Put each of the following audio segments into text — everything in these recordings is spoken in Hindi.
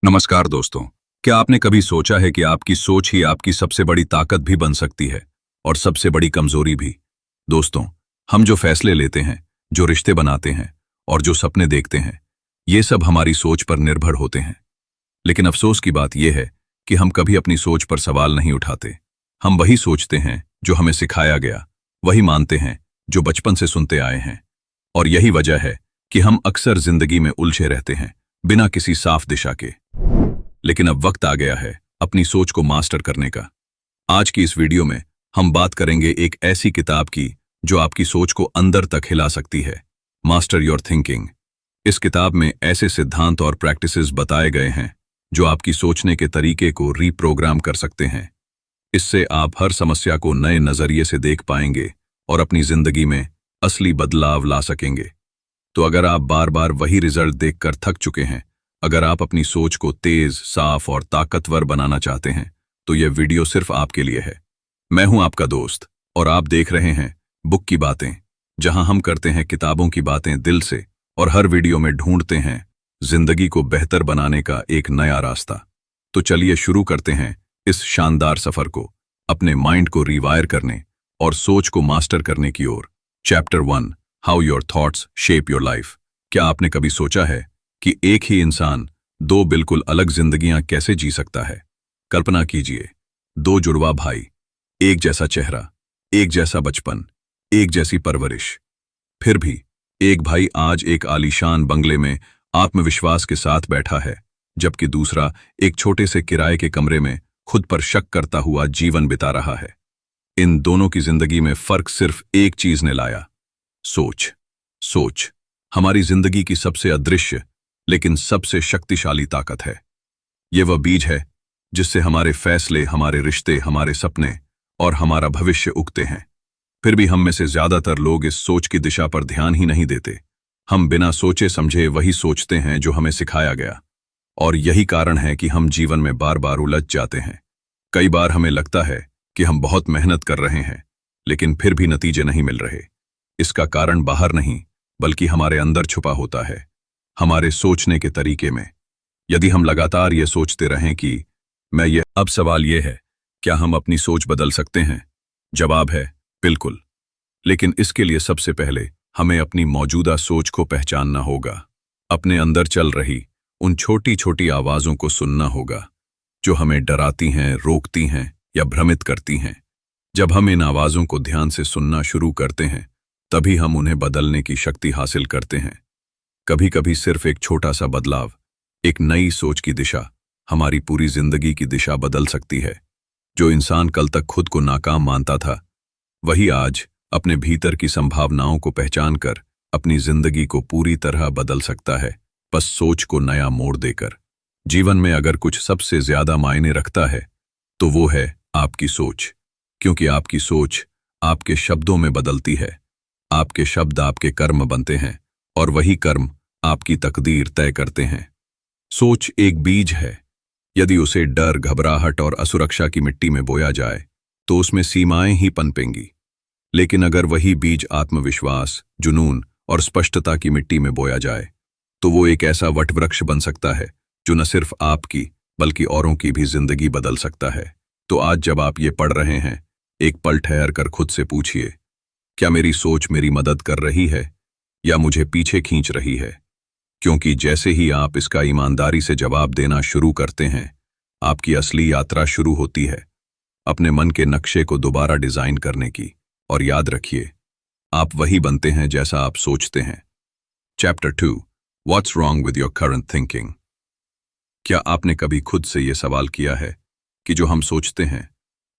नमस्कार दोस्तों। क्या आपने कभी सोचा है कि आपकी सोच ही आपकी सबसे बड़ी ताकत भी बन सकती है और सबसे बड़ी कमजोरी भी। दोस्तों, हम जो फैसले लेते हैं, जो रिश्ते बनाते हैं और जो सपने देखते हैं, ये सब हमारी सोच पर निर्भर होते हैं। लेकिन अफसोस की बात यह है कि हम कभी अपनी सोच पर सवाल नहीं उठाते। हम वही सोचते हैं जो हमें सिखाया गया, वही मानते हैं जो बचपन से सुनते आए हैं। और यही वजह है कि हम अक्सर जिंदगी में उलझे रहते हैं, बिना किसी साफ दिशा के। लेकिन अब वक्त आ गया है अपनी सोच को मास्टर करने का। आज की इस वीडियो में हम बात करेंगे एक ऐसी किताब की जो आपकी सोच को अंदर तक हिला सकती है, मास्टर योर थिंकिंग। इस किताब में ऐसे सिद्धांत और प्रैक्टिसेस बताए गए हैं जो आपकी सोचने के तरीके को रीप्रोग्राम कर सकते हैं। इससे आप हर समस्या को नए नजरिए से देख पाएंगे और अपनी जिंदगी में असली बदलाव ला सकेंगे। तो अगर आप बार बार वही रिजल्ट देखकर थक चुके हैं, अगर आप अपनी सोच को तेज, साफ और ताकतवर बनाना चाहते हैं, तो यह वीडियो सिर्फ आपके लिए है। मैं हूं आपका दोस्त और आप देख रहे हैं बुक की बातें, जहां हम करते हैं किताबों की बातें दिल से और हर वीडियो में ढूंढते हैं जिंदगी को बेहतर बनाने का एक नया रास्ता। तो चलिए शुरू करते हैं इस शानदार सफर को, अपने माइंड को रिवायर करने और सोच को मास्टर करने की ओर। Chapter 1, how your thoughts shape your life. क्या आपने कभी सोचा है कि एक ही इंसान दो बिल्कुल अलग जिंदगियां कैसे जी सकता है? कल्पना कीजिए, दो जुड़वा भाई, एक जैसा चेहरा, एक जैसा बचपन, एक जैसी परवरिश। फिर भी एक भाई आज एक आलीशान बंगले में आत्मविश्वास के साथ बैठा है, जबकि दूसरा एक छोटे से किराए के कमरे में खुद पर शक करता हुआ जीवन बिता रहा है। इन दोनों की जिंदगी में फर्क सिर्फ एक चीज ने लाया, सोच। सोच हमारी जिंदगी की सबसे अदृश्य लेकिन सबसे शक्तिशाली ताकत है। यह वह बीज है जिससे हमारे फैसले, हमारे रिश्ते, हमारे सपने और हमारा भविष्य उगते हैं। फिर भी हम में से ज्यादातर लोग इस सोच की दिशा पर ध्यान ही नहीं देते। हम बिना सोचे समझे वही सोचते हैं जो हमें सिखाया गया, और यही कारण है कि हम जीवन में बार बार उलझ जाते हैं। कई बार हमें लगता है कि हम बहुत मेहनत कर रहे हैं, लेकिन फिर भी नतीजे नहीं मिल रहे। इसका कारण बाहर नहीं, बल्कि हमारे अंदर छुपा होता है, हमारे सोचने के तरीके में। यदि हम लगातार ये सोचते रहें कि मैं ये, अब सवाल ये है, क्या हम अपनी सोच बदल सकते हैं? जवाब है बिल्कुल। लेकिन इसके लिए सबसे पहले हमें अपनी मौजूदा सोच को पहचानना होगा। अपने अंदर चल रही उन छोटी छोटी आवाजों को सुनना होगा जो हमें डराती हैं, रोकती हैं या भ्रमित करती हैं। जब हम इन आवाजों को ध्यान से सुनना शुरू करते हैं, तभी हम उन्हें बदलने की शक्ति हासिल करते हैं। कभी कभी सिर्फ एक छोटा सा बदलाव, एक नई सोच की दिशा, हमारी पूरी जिंदगी की दिशा बदल सकती है। जो इंसान कल तक खुद को नाकाम मानता था, वही आज अपने भीतर की संभावनाओं को पहचानकर अपनी जिंदगी को पूरी तरह बदल सकता है, बस सोच को नया मोड़ देकर। जीवन में अगर कुछ सबसे ज्यादा मायने रखता है, तो वो है आपकी सोच। क्योंकि आपकी सोच आपके शब्दों में बदलती है। आपके शब्द आपके कर्म बनते हैं और वही कर्म आपकी तकदीर तय करते हैं। सोच एक बीज है। यदि उसे डर, घबराहट और असुरक्षा की मिट्टी में बोया जाए, तो उसमें सीमाएं ही पनपेंगी। लेकिन अगर वही बीज आत्मविश्वास, जुनून और स्पष्टता की मिट्टी में बोया जाए, तो वो एक ऐसा वटवृक्ष बन सकता है जो न सिर्फ आपकी बल्कि औरों की भी जिंदगी बदल सकता है। तो आज जब आप ये पढ़ रहे हैं, एक पल ठहर कर खुद से पूछिए, क्या मेरी सोच मेरी मदद कर रही है या मुझे पीछे खींच रही है? क्योंकि जैसे ही आप इसका ईमानदारी से जवाब देना शुरू करते हैं, आपकी असली यात्रा शुरू होती है अपने मन के नक्शे को दोबारा डिजाइन करने की। और याद रखिए, आप वही बनते हैं जैसा आप सोचते हैं। Chapter 2, what's wrong with your current thinking. क्या आपने कभी खुद से यह सवाल किया है कि जो हम सोचते हैं,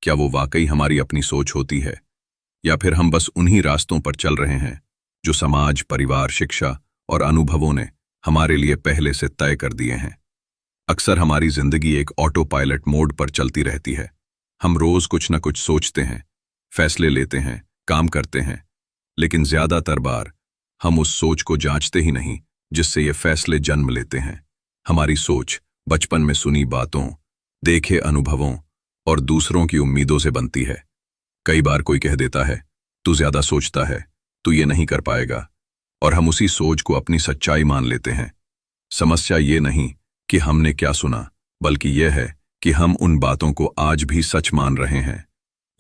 क्या वो वाकई हमारी अपनी सोच होती है, या फिर हम बस उन्हीं रास्तों पर चल रहे हैं जो समाज, परिवार, शिक्षा और अनुभवों ने हमारे लिए पहले से तय कर दिए हैं? अक्सर हमारी जिंदगी एक ऑटो पायलट मोड पर चलती रहती है। हम रोज कुछ न कुछ सोचते हैं, फैसले लेते हैं, काम करते हैं, लेकिन ज्यादातर बार हम उस सोच को जांचते ही नहीं जिससे ये फैसले जन्म लेते हैं। हमारी सोच बचपन में सुनी बातों, देखे अनुभवों और दूसरों की उम्मीदों से बनती है। कई बार कोई कह देता है, तू ज्यादा सोचता है, तू ये नहीं कर पाएगा, और हम उसी सोच को अपनी सच्चाई मान लेते हैं। समस्या ये नहीं कि हमने क्या सुना, बल्कि यह है कि हम उन बातों को आज भी सच मान रहे हैं।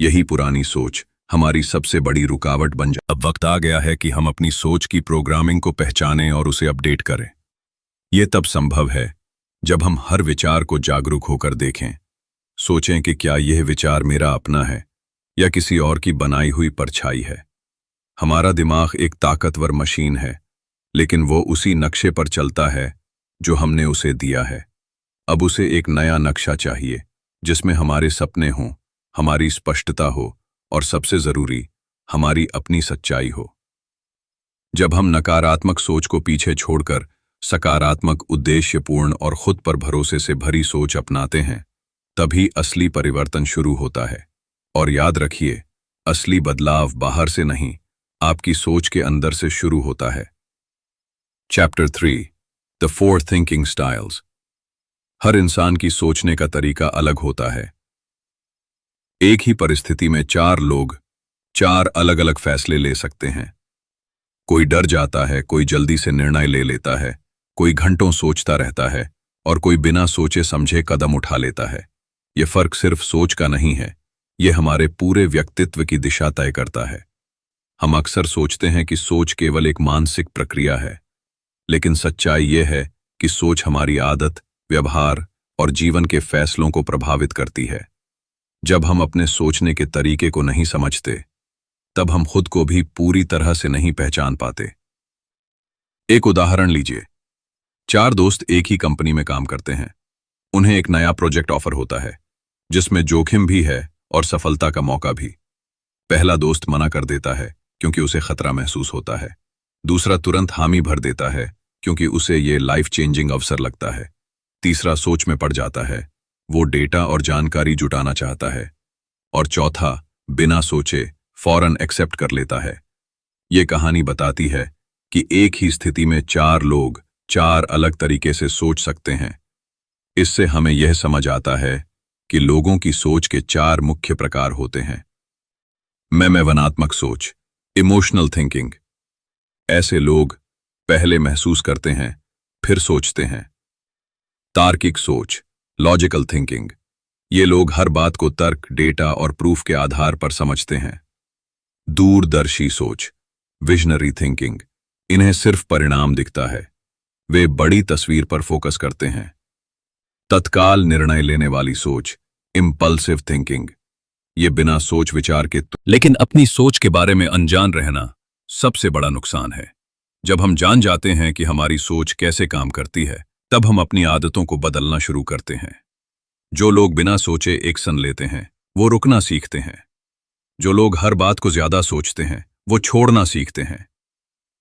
यही पुरानी सोच हमारी सबसे बड़ी रुकावट बन जाए। अब वक्त आ गया है कि हम अपनी सोच की प्रोग्रामिंग को पहचानें और उसे अपडेट करें। यह तब संभव है जब हम हर विचार को जागरूक होकर देखें, सोचें कि क्या यह विचार मेरा अपना है या किसी और की बनाई हुई परछाई है। हमारा दिमाग एक ताकतवर मशीन है, लेकिन वो उसी नक्शे पर चलता है जो हमने उसे दिया है। अब उसे एक नया नक्शा चाहिए जिसमें हमारे सपने हों, हमारी स्पष्टता हो और सबसे जरूरी हमारी अपनी सच्चाई हो। जब हम नकारात्मक सोच को पीछे छोड़कर सकारात्मक, उद्देश्यपूर्ण और खुद पर भरोसे से भरी सोच अपनाते हैं, तभी असली परिवर्तन शुरू होता है। और याद रखिए, असली बदलाव बाहर से नहीं, आपकी सोच के अंदर से शुरू होता है। Chapter 3, the 4 thinking styles. हर इंसान की सोचने का तरीका अलग होता है। एक ही परिस्थिति में 4 लोग 4 अलग अलग फैसले ले सकते हैं। कोई डर जाता है, कोई जल्दी से निर्णय ले लेता है, कोई घंटों सोचता रहता है और कोई बिना सोचे समझे कदम उठा लेता है। यह फर्क सिर्फ सोच का नहीं है, यह हमारे पूरे व्यक्तित्व की दिशा तय करता है। हम अक्सर सोचते हैं कि सोच केवल एक मानसिक प्रक्रिया है, लेकिन सच्चाई यह है कि सोच हमारी आदत, व्यवहार और जीवन के फैसलों को प्रभावित करती है। जब हम अपने सोचने के तरीके को नहीं समझते, तब हम खुद को भी पूरी तरह से नहीं पहचान पाते। एक उदाहरण लीजिए। 4 दोस्त एक ही कंपनी में काम करते हैं। उन्हें एक नया प्रोजेक्ट ऑफर होता है, जिसमें जोखिम भी है और सफलता का मौका भी। पहला दोस्त मना कर देता है क्योंकि उसे खतरा महसूस होता है। दूसरा तुरंत हामी भर देता है क्योंकि उसे ये लाइफ चेंजिंग अवसर लगता है। तीसरा सोच में पड़ जाता है, वो डेटा और जानकारी जुटाना चाहता है। और चौथा बिना सोचे फौरन एक्सेप्ट कर लेता है। ये कहानी बताती है कि एक ही स्थिति में 4 लोग 4 अलग तरीके से सोच सकते हैं। इससे हमें यह समझ आता है कि लोगों की सोच के 4 मुख्य प्रकार होते हैं। भावनात्मक सोच, इमोशनल थिंकिंग। ऐसे लोग पहले महसूस करते हैं, फिर सोचते हैं। तार्किक सोच, लॉजिकल थिंकिंग। ये लोग हर बात को तर्क, डेटा और प्रूफ के आधार पर समझते हैं। दूरदर्शी सोच, विजनरी थिंकिंग। इन्हें सिर्फ परिणाम दिखता है, वे बड़ी तस्वीर पर फोकस करते हैं। तत्काल निर्णय लेने वाली सोच, इंपल्सिव थिंकिंग। ये बिना सोच विचार के लेकिन अपनी सोच के बारे में अनजान रहना सबसे बड़ा नुकसान है। जब हम जान जाते हैं कि हमारी सोच कैसे काम करती है, तब हम अपनी आदतों को बदलना शुरू करते हैं। जो लोग बिना सोचे एक्शन लेते हैं, वो रुकना सीखते हैं। जो लोग हर बात को ज्यादा सोचते हैं, वो छोड़ना सीखते हैं।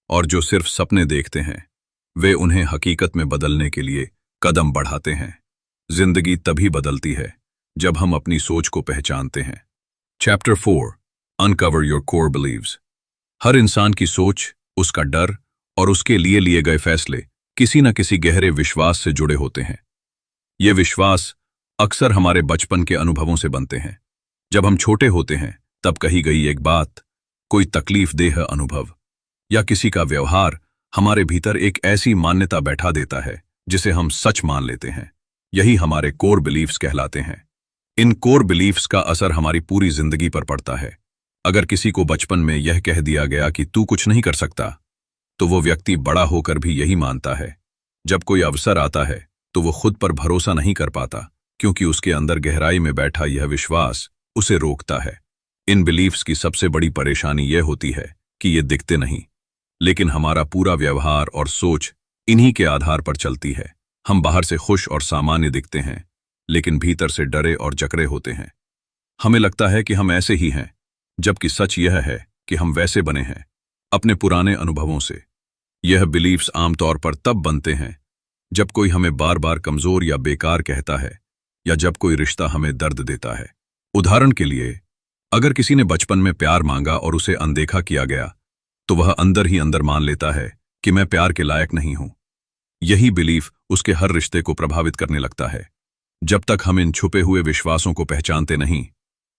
और जो सिर्फ सपने देखते हैं, वे उन्हें हकीकत में बदलने के लिए कदम बढ़ाते हैं। जिंदगी तभी बदलती है जब हम अपनी सोच को पहचानते हैं। Chapter 4, uncover your core beliefs. हर इंसान की सोच, उसका डर और उसके लिए गए फैसले किसी न किसी गहरे विश्वास से जुड़े होते हैं। ये विश्वास अक्सर हमारे बचपन के अनुभवों से बनते हैं। जब हम छोटे होते हैं, तब कही गई एक बात, कोई तकलीफदेह अनुभव या किसी का व्यवहार हमारे भीतर एक ऐसी मान्यता बैठा देता है जिसे हम सच मान लेते हैं। यही हमारे कोर बिलीफ्स कहलाते हैं। इन कोर बिलीफ्स का असर हमारी पूरी जिंदगी पर पड़ता है। अगर किसी को बचपन में यह कह दिया गया कि तू कुछ नहीं कर सकता, तो वो व्यक्ति बड़ा होकर भी यही मानता है। जब कोई अवसर आता है, तो वो खुद पर भरोसा नहीं कर पाता, क्योंकि उसके अंदर गहराई में बैठा यह विश्वास उसे रोकता है। इन बिलीफ्स की सबसे बड़ी परेशानी यह होती है कि ये दिखते नहीं, लेकिन हमारा पूरा व्यवहार और सोच इन्हीं के आधार पर चलती है। हम बाहर से खुश और सामान्य दिखते हैं, लेकिन भीतर से डरे और जकड़े होते हैं। हमें लगता है कि हम ऐसे ही हैं, जबकि सच यह है कि हम वैसे बने हैं अपने पुराने अनुभवों से। यह बिलीफ्स आमतौर पर तब बनते हैं जब कोई हमें बार बार कमजोर या बेकार कहता है, या जब कोई रिश्ता हमें दर्द देता है। उदाहरण के लिए, अगर किसी ने बचपन में प्यार मांगा और उसे अनदेखा किया गया, तो वह अंदर ही अंदर मान लेता है कि मैं प्यार के लायक नहीं हूं। यही बिलीफ उसके हर रिश्ते को प्रभावित करने लगता है। जब तक हम इन छुपे हुए विश्वासों को पहचानते नहीं,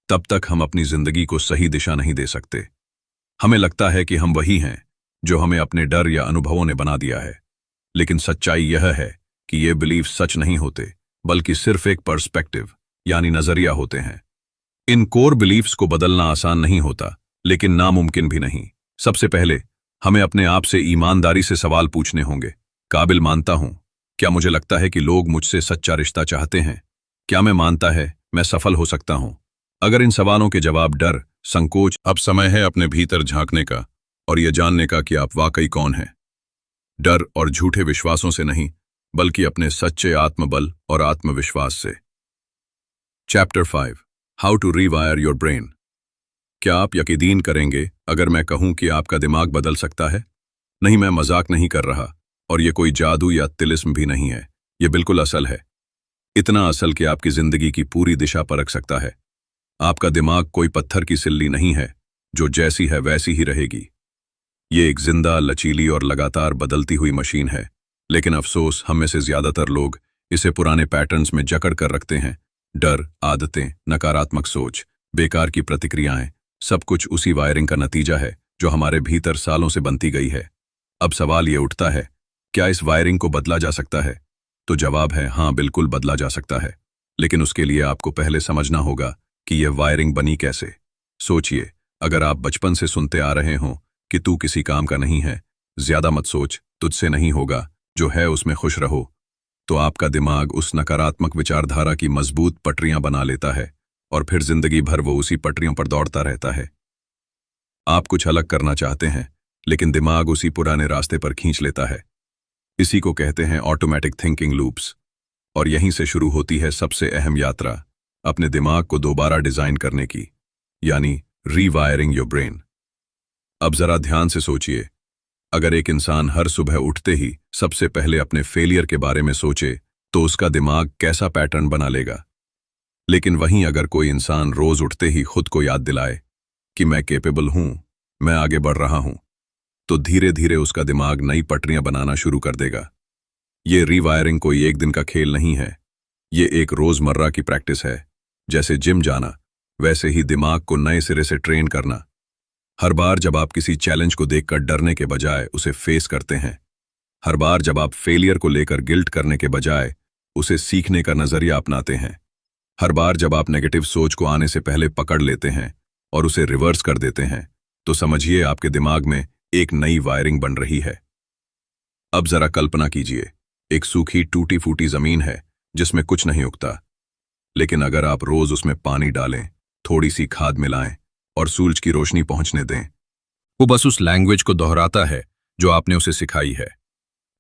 तब तक हम अपनी जिंदगी को सही दिशा नहीं दे सकते। हमें लगता है कि हम वही हैं जो हमें अपने डर या अनुभवों ने बना दिया है, लेकिन सच्चाई यह है कि ये बिलीफ सच नहीं होते, बल्कि सिर्फ एक पर्सपेक्टिव यानी नजरिया होते हैं। इन कोर बिलीफ्स को बदलना आसान नहीं होता, लेकिन नामुमकिन भी नहीं। सबसे पहले हमें अपने आप से ईमानदारी से सवाल पूछने होंगे। काबिल मानता हूं? क्या मुझे लगता है कि लोग मुझसे सच्चा रिश्ता चाहते हैं? क्या मैं मानता है मैं सफल हो सकता हूं? अगर इन सवालों के जवाब डर, संकोच, अब समय है अपने भीतर झांकने का और यह जानने का कि आप वाकई कौन हैं। डर और झूठे विश्वासों से नहीं, बल्कि अपने सच्चे आत्मबल और आत्मविश्वास से। Chapter 5, how to rewire your brain. क्या आप यकीन करेंगे अगर मैं कहूं कि आपका दिमाग बदल सकता है? नहीं, मैं मजाक नहीं कर रहा, और यह कोई जादू या तिलिस्म भी नहीं है। यह बिल्कुल असल है। इतना असल कि आपकी जिंदगी की पूरी दिशा परख सकता है। आपका दिमाग कोई पत्थर की सिल्ली नहीं है जो जैसी है वैसी ही रहेगी। ये एक जिंदा, लचीली और लगातार बदलती हुई मशीन है। लेकिन अफसोस, हम में से ज्यादातर लोग इसे पुराने पैटर्न्स में जकड़ कर रखते हैं। डर, आदतें, नकारात्मक सोच, बेकार की प्रतिक्रियाएं, सब कुछ उसी वायरिंग का नतीजा है जो हमारे भीतर सालों से बनती गई है। अब सवाल ये उठता है, क्या इस वायरिंग को बदला जा सकता है? तो जवाब है हाँ, बिल्कुल बदला जा सकता है। लेकिन उसके लिए आपको पहले समझना होगा कि यह वायरिंग बनी कैसे। सोचिए, अगर आप बचपन से सुनते आ रहे हों कि तू किसी काम का नहीं है, ज्यादा मत सोच, तुझसे नहीं होगा, जो है उसमें खुश रहो, तो आपका दिमाग उस नकारात्मक विचारधारा की मजबूत पटरियां बना लेता है और फिर जिंदगी भर वो उसी पटरियों पर दौड़ता रहता है। आप कुछ अलग करना चाहते हैं, लेकिन दिमाग उसी पुराने रास्ते पर खींच लेता है। इसी को कहते हैं ऑटोमेटिक थिंकिंग लूप्स। और यहीं से शुरू होती है सबसे अहम यात्रा, अपने दिमाग को दोबारा डिजाइन करने की, यानी रीवायरिंग योर ब्रेन। अब जरा ध्यान से सोचिए, अगर एक इंसान हर सुबह उठते ही सबसे पहले अपने फेलियर के बारे में सोचे, तो उसका दिमाग कैसा पैटर्न बना लेगा। लेकिन वहीं अगर कोई इंसान रोज उठते ही खुद को याद दिलाए कि मैं कैपेबल हूं, मैं आगे बढ़ रहा हूं, तो धीरे धीरे उसका दिमाग नई पटरियां बनाना शुरू कर देगा। ये रीवायरिंग कोई एक दिन का खेल नहीं है, ये एक रोजमर्रा की प्रैक्टिस है। जैसे जिम जाना, वैसे ही दिमाग को नए सिरे से ट्रेन करना। हर बार जब आप किसी चैलेंज को देखकर डरने के बजाय उसे फेस करते हैं, हर बार जब आप फेलियर को लेकर गिल्ट करने के बजाय उसे सीखने का नजरिया अपनाते हैं, हर बार जब आप नेगेटिव सोच को आने से पहले पकड़ लेते हैं और उसे रिवर्स कर देते हैं, तो समझिए आपके दिमाग में एक नई वायरिंग बन रही है। अब जरा कल्पना कीजिए, एक सूखी टूटी फूटी जमीन है जिसमें कुछ नहीं उगता। लेकिन अगर आप रोज उसमें पानी डालें, थोड़ी सी खाद मिलाएं और सूरज की रोशनी पहुंचने दें, वो बस उस लैंग्वेज को दोहराता है जो आपने उसे सिखाई है।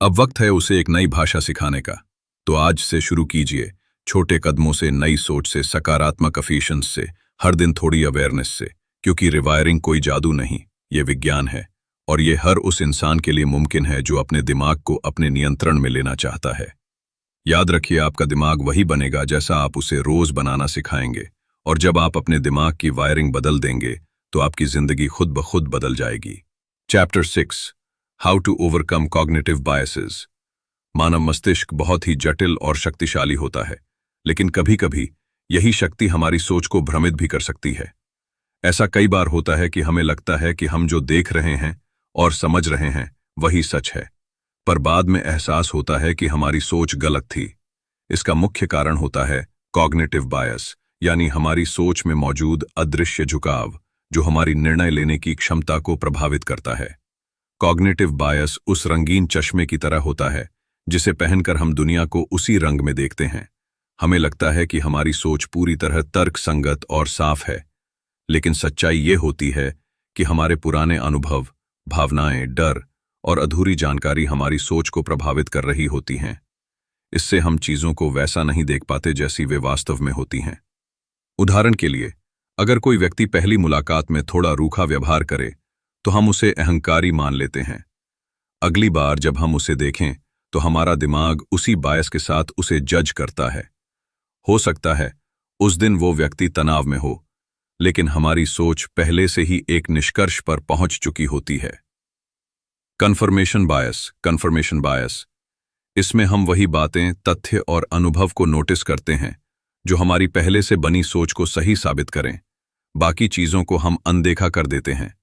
अब वक्त है उसे एक नई भाषा सिखाने का। तो आज से शुरू कीजिए, छोटे कदमों से, नई सोच से, सकारात्मक अफिशिएंस से, हर दिन थोड़ी अवेयरनेस से। क्योंकि रिवायरिंग कोई जादू नहीं, ये विज्ञान है, और ये हर उस इंसान के लिए मुमकिन है जो अपने दिमाग को अपने नियंत्रण में लेना चाहता है। याद रखिए, आपका दिमाग वही बनेगा जैसा आप उसे रोज बनाना सिखाएंगे, और जब आप अपने दिमाग की वायरिंग बदल देंगे तो आपकी जिंदगी खुद ब खुद बदल जाएगी। Chapter 6, how to overcome cognitive biases. मानव मस्तिष्क बहुत ही जटिल और शक्तिशाली होता है, लेकिन कभी-कभी यही शक्ति हमारी सोच को भ्रमित भी कर सकती है। ऐसा कई बार होता है कि हमें लगता है कि हम जो देख रहे हैं और समझ रहे हैं वही सच है, पर बाद में एहसास होता है कि हमारी सोच गलत थी। इसका मुख्य कारण होता है कॉग्निटिव बायस, यानी हमारी सोच में मौजूद अदृश्य झुकाव जो हमारी निर्णय लेने की क्षमता को प्रभावित करता है। कॉग्निटिव बायस उस रंगीन चश्मे की तरह होता है जिसे पहनकर हम दुनिया को उसी रंग में देखते हैं। हमें लगता है कि हमारी सोच पूरी तरह तर्कसंगत और साफ है, लेकिन सच्चाई ये होती है कि हमारे पुराने अनुभव, भावनाएं, डर और अधूरी जानकारी हमारी सोच को प्रभावित कर रही होती हैं। इससे हम चीजों को वैसा नहीं देख पाते जैसी वे वास्तव में होती हैं। उदाहरण के लिए, अगर कोई व्यक्ति पहली मुलाकात में थोड़ा रूखा व्यवहार करे तो हम उसे अहंकारी मान लेते हैं। अगली बार जब हम उसे देखें तो हमारा दिमाग उसी बायस के साथ उसे जज करता है। हो सकता है उस दिन वो व्यक्ति तनाव में हो, लेकिन हमारी सोच पहले से ही एक निष्कर्ष पर पहुंच चुकी होती है। कन्फर्मेशन बायस, इसमें हम वही बातें, तथ्य और अनुभव को नोटिस करते हैं जो हमारी पहले से बनी सोच को सही साबित करें। बाकी चीजों को हम अनदेखा कर देते हैं।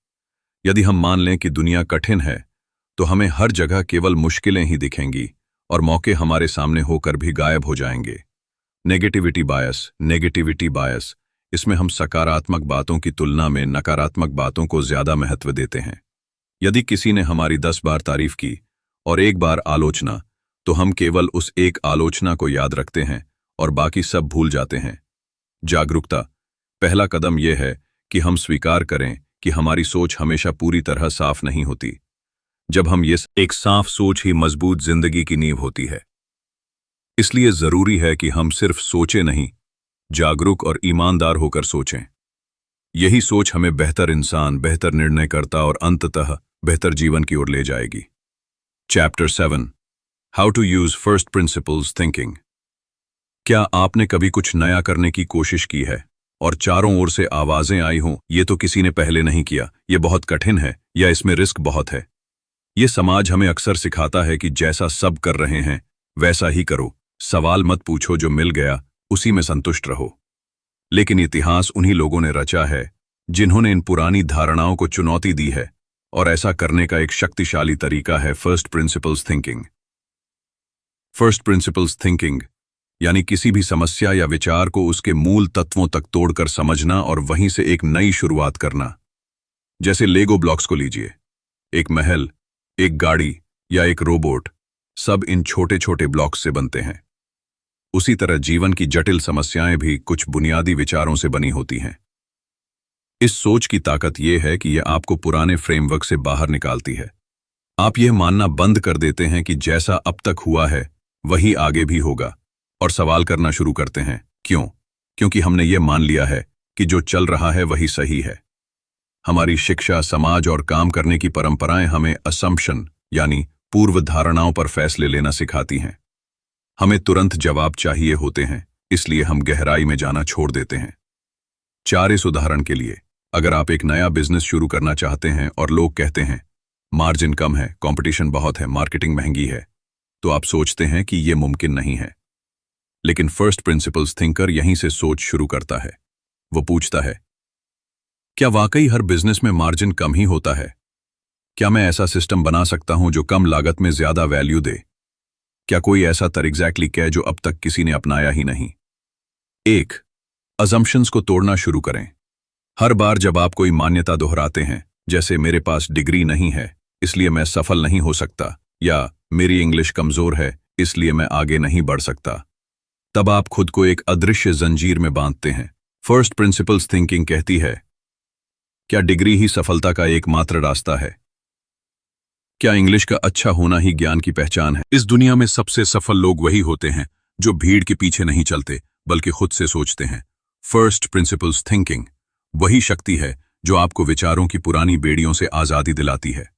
यदि हम मान लें कि दुनिया कठिन है, तो हमें हर जगह केवल मुश्किलें ही दिखेंगी, और मौके हमारे सामने होकर भी गायब हो जाएंगे। नेगेटिविटी बायस, इसमें हम सकारात्मक बातों की तुलना में नकारात्मक बातों को ज्यादा महत्व देते हैं। यदि किसी ने हमारी 10 बार तारीफ की और एक बार आलोचना, तो हम केवल उस एक आलोचना को याद रखते हैं और बाकी सब भूल जाते हैं। जागरूकता, पहला कदम यह है कि हम स्वीकार करें कि हमारी सोच हमेशा पूरी तरह साफ नहीं होती। जब हम ये एक साफ सोच ही मजबूत जिंदगी की नींव होती है। इसलिए जरूरी है कि हम सिर्फ सोचें नहीं, जागरूक और ईमानदार होकर सोचें। यही सोच हमें बेहतर इंसान, बेहतर निर्णयकर्ता और अंततः बेहतर जीवन की ओर ले जाएगी। Chapter 7, how to use first principles thinking. क्या आपने कभी कुछ नया करने की कोशिश की है और चारों ओर से आवाजें आई हों, ये तो किसी ने पहले नहीं किया, ये बहुत कठिन है, या इसमें रिस्क बहुत है। ये समाज हमें अक्सर सिखाता है कि जैसा सब कर रहे हैं वैसा ही करो, सवाल मत पूछो, जो मिल गया उसी में संतुष्ट रहो। लेकिन इतिहास उन्हीं लोगों ने रचा है जिन्होंने इन पुरानी धारणाओं को चुनौती दी है, और ऐसा करने का एक शक्तिशाली तरीका है first principles thinking. First principles thinking यानी किसी भी समस्या या विचार को उसके मूल तत्वों तक तोड़कर समझना और वहीं से एक नई शुरुआत करना। जैसे लेगो ब्लॉक्स को लीजिए, एक महल, एक गाड़ी या एक रोबोट, सब इन छोटे छोटे ब्लॉक्स से बनते हैं। उसी तरह जीवन की जटिल समस्याएं भी कुछ बुनियादी विचारों से बनी होती हैं। इस सोच की ताकत यह है कि यह आपको पुराने फ्रेमवर्क से बाहर निकालती है। आप यह मानना बंद कर देते हैं कि जैसा अब तक हुआ है वही आगे भी होगा, और सवाल करना शुरू करते हैं, क्यों? क्योंकि हमने ये मान लिया है कि जो चल रहा है वही सही है। हमारी शिक्षा, समाज और काम करने की परंपराएं हमें असम्पशन यानी पूर्व धारणाओं पर फैसले लेना सिखाती हैं। हमें तुरंत जवाब चाहिए होते हैं, इसलिए हम गहराई में जाना छोड़ देते हैं। 4 इस उदाहरण के लिए, अगर आप एक नया बिजनेस शुरू करना चाहते हैं और लोग कहते हैं मार्जिन कम है, कंपटीशन बहुत है, मार्केटिंग महंगी है, तो आप सोचते हैं कि यह मुमकिन नहीं है। लेकिन फर्स्ट प्रिंसिपल्स थिंकर यहीं से सोच शुरू करता है। वो पूछता है, क्या वाकई हर बिजनेस में मार्जिन कम ही होता है? क्या मैं ऐसा सिस्टम बना सकता हूं जो कम लागत में ज्यादा वैल्यू दे? क्या कोई ऐसा एग्जैक्टली है जो अब तक किसी ने अपनाया ही नहीं? 1. अजम्पशंस को तोड़ना शुरू करें। हर बार जब आप कोई मान्यता दोहराते हैं, जैसे मेरे पास डिग्री नहीं है इसलिए मैं सफल नहीं हो सकता, या मेरी इंग्लिश कमजोर है इसलिए मैं आगे नहीं बढ़ सकता, तब आप खुद को एक अदृश्य जंजीर में बांधते हैं। फर्स्ट प्रिंसिपल्स थिंकिंग कहती है, क्या डिग्री ही सफलता का एकमात्र रास्ता है? क्या इंग्लिश का अच्छा होना ही ज्ञान की पहचान है? इस दुनिया में सबसे सफल लोग वही होते हैं जो भीड़ के पीछे नहीं चलते बल्कि खुद से सोचते हैं। फर्स्ट प्रिंसिपल्स थिंकिंग वही शक्ति है जो आपको विचारों की पुरानी बेड़ियों से आजादी दिलाती है।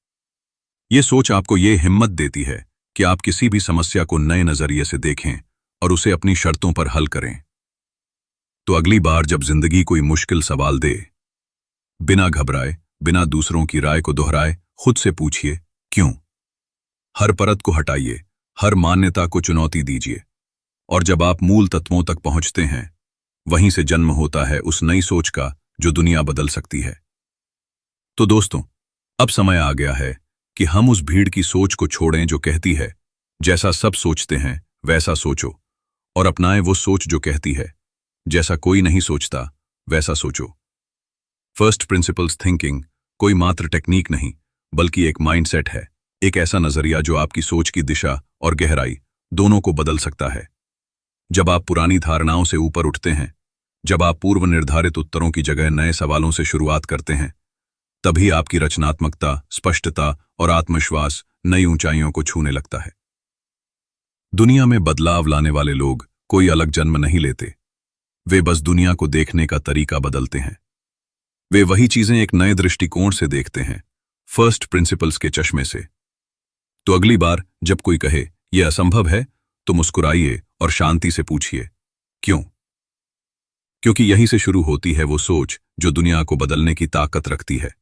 ये सोच आपको ये हिम्मत देती है कि आप किसी भी समस्या को नए नजरिए से देखें और उसे अपनी शर्तों पर हल करें। तो अगली बार जब जिंदगी कोई मुश्किल सवाल दे, बिना घबराए, बिना दूसरों की राय को दोहराए, खुद से पूछिए, क्यों? हर परत को हटाइए, हर मान्यता को चुनौती दीजिए, और जब आप मूल तत्वों तक पहुंचते हैं, वहीं से जन्म होता है उस नई सोच का जो दुनिया बदल सकती है। तो दोस्तों, अब समय आ गया है कि हम उस भीड़ की सोच को छोड़ें जो कहती है जैसा सब सोचते हैं वैसा सोचो, और अपनाएं वो सोच जो कहती है जैसा कोई नहीं सोचता वैसा सोचो। फर्स्ट प्रिंसिपल्स थिंकिंग कोई मात्र टेक्निक नहीं बल्कि एक माइंडसेट है, एक ऐसा नजरिया जो आपकी सोच की दिशा और गहराई दोनों को बदल सकता है। जब आप पुरानी धारणाओं से ऊपर उठते हैं, जब आप पूर्व निर्धारित उत्तरों की जगह नए सवालों से शुरुआत करते हैं, तभी आपकी रचनात्मकता, स्पष्टता और आत्मविश्वास नई ऊंचाइयों को छूने लगता है। दुनिया में बदलाव लाने वाले लोग कोई अलग जन्म नहीं लेते, वे बस दुनिया को देखने का तरीका बदलते हैं। वे वही चीजें एक नए दृष्टिकोण से देखते हैं, फर्स्ट प्रिंसिपल्स के चश्मे से। तो अगली बार जब कोई कहे यह असंभव है, तो मुस्कुराइए और शांति से पूछिए, क्यों? क्योंकि यहीं से शुरू होती है वो सोच जो दुनिया को बदलने की ताकत रखती है।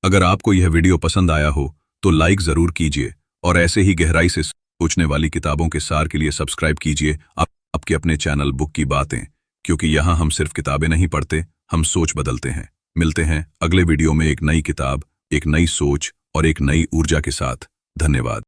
अगर आपको यह वीडियो पसंद आया हो तो लाइक जरूर कीजिए, और ऐसे ही गहराई से सोचने वाली किताबों के सार के लिए सब्सक्राइब कीजिए आपके अपने चैनल बुक की बातें, क्योंकि यहां हम सिर्फ किताबें नहीं पढ़ते, हम सोच बदलते हैं। मिलते हैं अगले वीडियो में एक नई किताब, एक नई सोच और एक नई ऊर्जा के साथ। धन्यवाद।